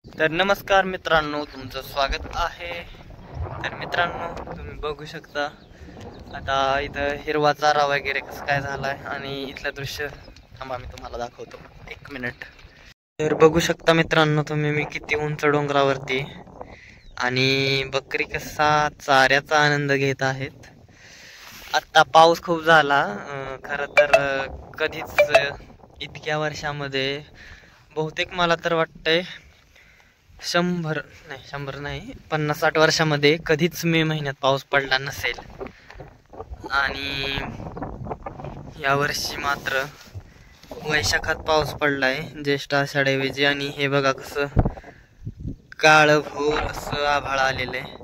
तर नमस्कार मित्रांनो, तुमचं स्वागत आहे. तर मित्रांनो, तुम्ही बघू शकता आता इथं हिरवा चारा वगैरे कसं काय झालाय आणि इथलं दृश्य थांबा मी तुम्हाला दाखवतो, 1 मिनिट. तर बघू शकता मित्रांनो तुम्ही, मी किती उंच डोंगरावरती आणि बकरी कसा चाऱ्याचा आनंद घेत आहेत. आता पाऊस खूप झाला, खरं तर कधीच इतक्या वर्षामध्ये बहुतेक मला तर वाटतंय 100 नाही 50-60 वर्षामध्ये कधीच मे महिन्यात पाऊस पडला नसेल. आणि यावर्षी मात्र वैशाखात पाऊस पडलाय, ज्येष्ठ आषाढऐवजी. आणि हे बघा कसं काळभोर असं आभाळ आलेलं आहे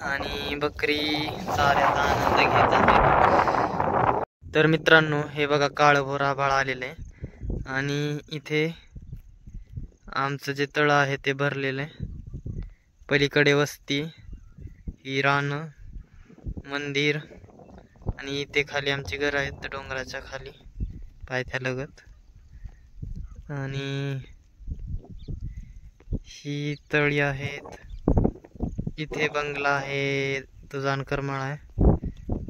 आणि बकरी चाऱ्याचा आनंद घेत आहे. तर मित्रांनो, हे बघा काळभोर आभाळ आलेलं आहे आणि इथे आमचं जे तळ आहे ते भरलेलं आहे. पलीकडे वस्ती, ही रानं, मंदिर आणि इथे खाली आमची घरं आहेत डोंगराच्या खाली पायथ्यालगत. आणि ही तळी आहेत. इथे बंगला आहे, तो जानकरमाळ आहे.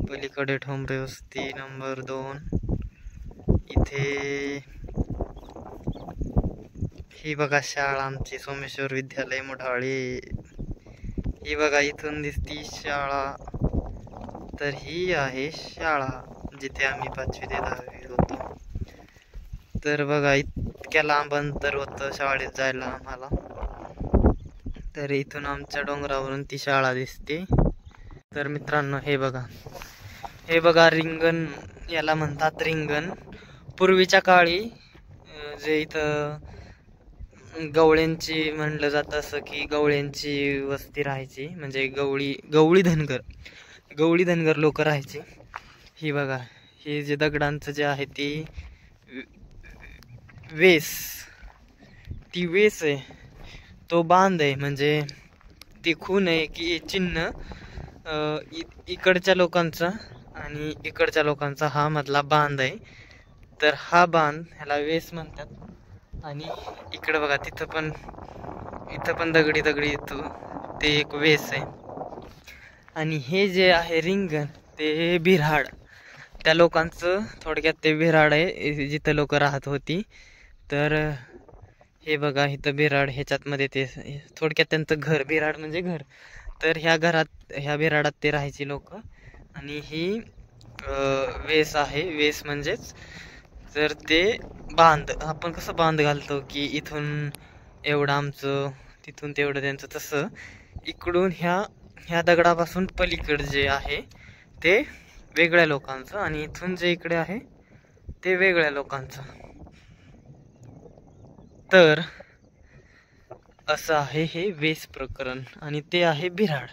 पलीकडे ठोंबरे वस्ती नंबर 2. इथे ही बघा शाळा आमची, सोमेश्वर विद्यालय मोढाळी. ही बघा इथून दिसती शाळा. तर ही आहे शाळा जिथे आम्ही 5वी ते 10वी होतो. तर बघा इतक्या लांब अंतर होतं शाळेत जायला आम्हाला. तर इथून आमच्या डोंगरावरून ती शाळा दिसते. तर मित्रांनो, हे बघा रिंगण, याला म्हणतात रिंगण. पूर्वीच्या काळी जे इथं गवळ्यांची म्हणलं जातं, असं की गवळ्यांची वस्ती राहायची, म्हणजे गवळी धनगर लोक राहायचे. ही बघा, हे जे दगडांचं जे आहे ती वेस आहे, तो बांध आहे, म्हणजे ती खून आहे की चिन्ह इकडच्या लोकांचा आणि इकडच्या लोकांचा हा मधला बांध आहे. तर हा बांध ह्याला वेस म्हणतात. आणि इकडं बघा इथं पण दगडी ते एक वेस आहे. आणि हे जे आहे रिंगण, ते बिऱ्हाड, त्या लोकांचं थोडक्यात ते बिऱ्हाड आहे जिथं लोक राहत होती. तर हे बघा इथं बिऱ्हाड, ह्याच्यात मध्ये ते थोडक्यात त्यांचं घर, बिऱ्हाड म्हणजे घर. तर ह्या बिऱ्हाडात ते राहायचे लोक. आणि ही वेस आहे, वेस म्हणजेच तर ते बांध, आपण कसं बांध घालतो की इथून एवढं आमचं, तिथून तेवढं त्यांचं, तसं इकडून ह्या दगडापासून पलीकडे जे आहे ते वेगळ्या लोकांचं आणि इथून जे इकडे आहे ते वेगळ्या लोकांचं. तर असं आहे हे वेस प्रकरण आणि ते आहे बिऱ्हाड.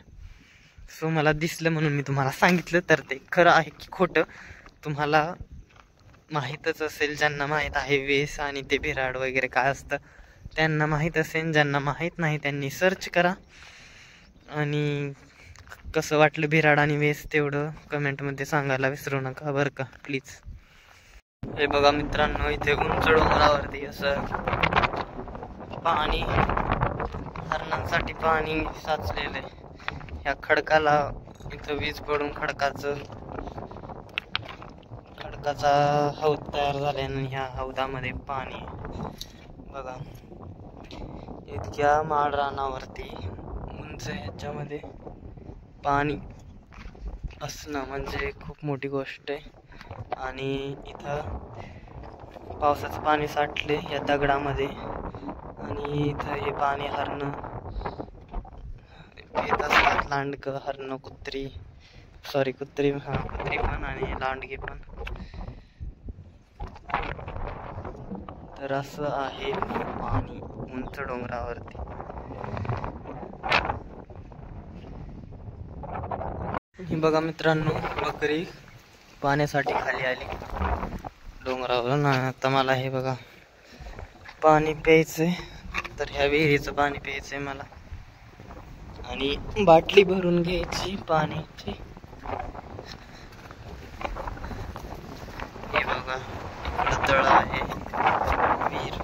सो मला दिसलं म्हणून मी तुम्हाला सांगितलं. तर ते खरं आहे की खोटं तुम्हाला माहीतच असेल. ज्यांना माहीत आहे वेस आणि ते बिऱ्हाड वगैरे काय असतं त्यांना माहीत असेल, ज्यांना माहीत नाही त्यांनी सर्च करा. आणि कसं वाटलं बिऱ्हाड आणि वेस तेवढं कमेंटमध्ये सांगायला विसरू नका बरं का, प्लीज. हे बघा मित्रांनो, इथे उंच डोंगरावरती असं पाणी, हरणांसाठी पाणी साचलेलं आहे. ह्या खडकाला इथं वीज पडून खडकाचा हौद तयार झाला आणि ह्या हौदामध्ये पाणी बघा. इतक्या माळ रानावरती उंच ह्याच्यामध्ये पाणी असणं म्हणजे खूप मोठी गोष्ट आहे. आणि इथं पावसाचं पाणी साठले या दगडामध्ये आणि इथं हे पाणी हरणं येत असतात. लांडकं, हरणं, कुत्री पण आणि लांडगे पण. तर असं आहे पाणी उंच डोंगरावरती. ही बघा मित्रांनो, बकरी पाण्यासाठी खाली आली डोंगरावरून. आता मला हे बघा पाणी प्यायचंय, तर ह्या विहिरीचं पाणी प्यायचंय मला आणि बाटली भरून घ्यायची पाण्याची. हे बघा इकडं तळ आहे, विहीर.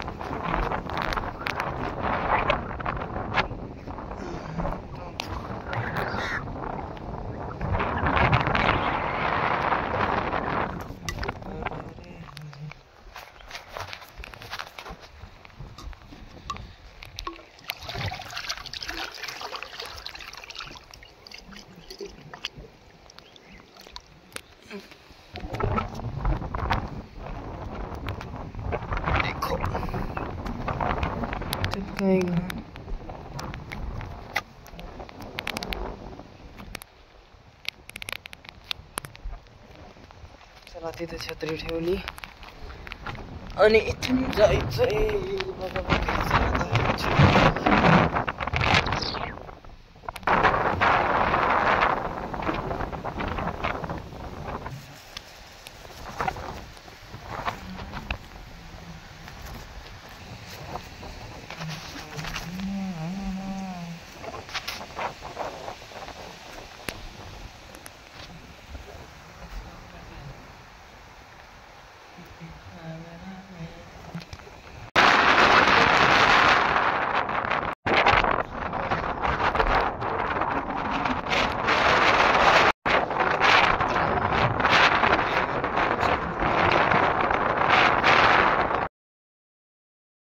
जाएगा. चला तिथे छत्री ठेवली आणि इथून जायचंय. बघा बघा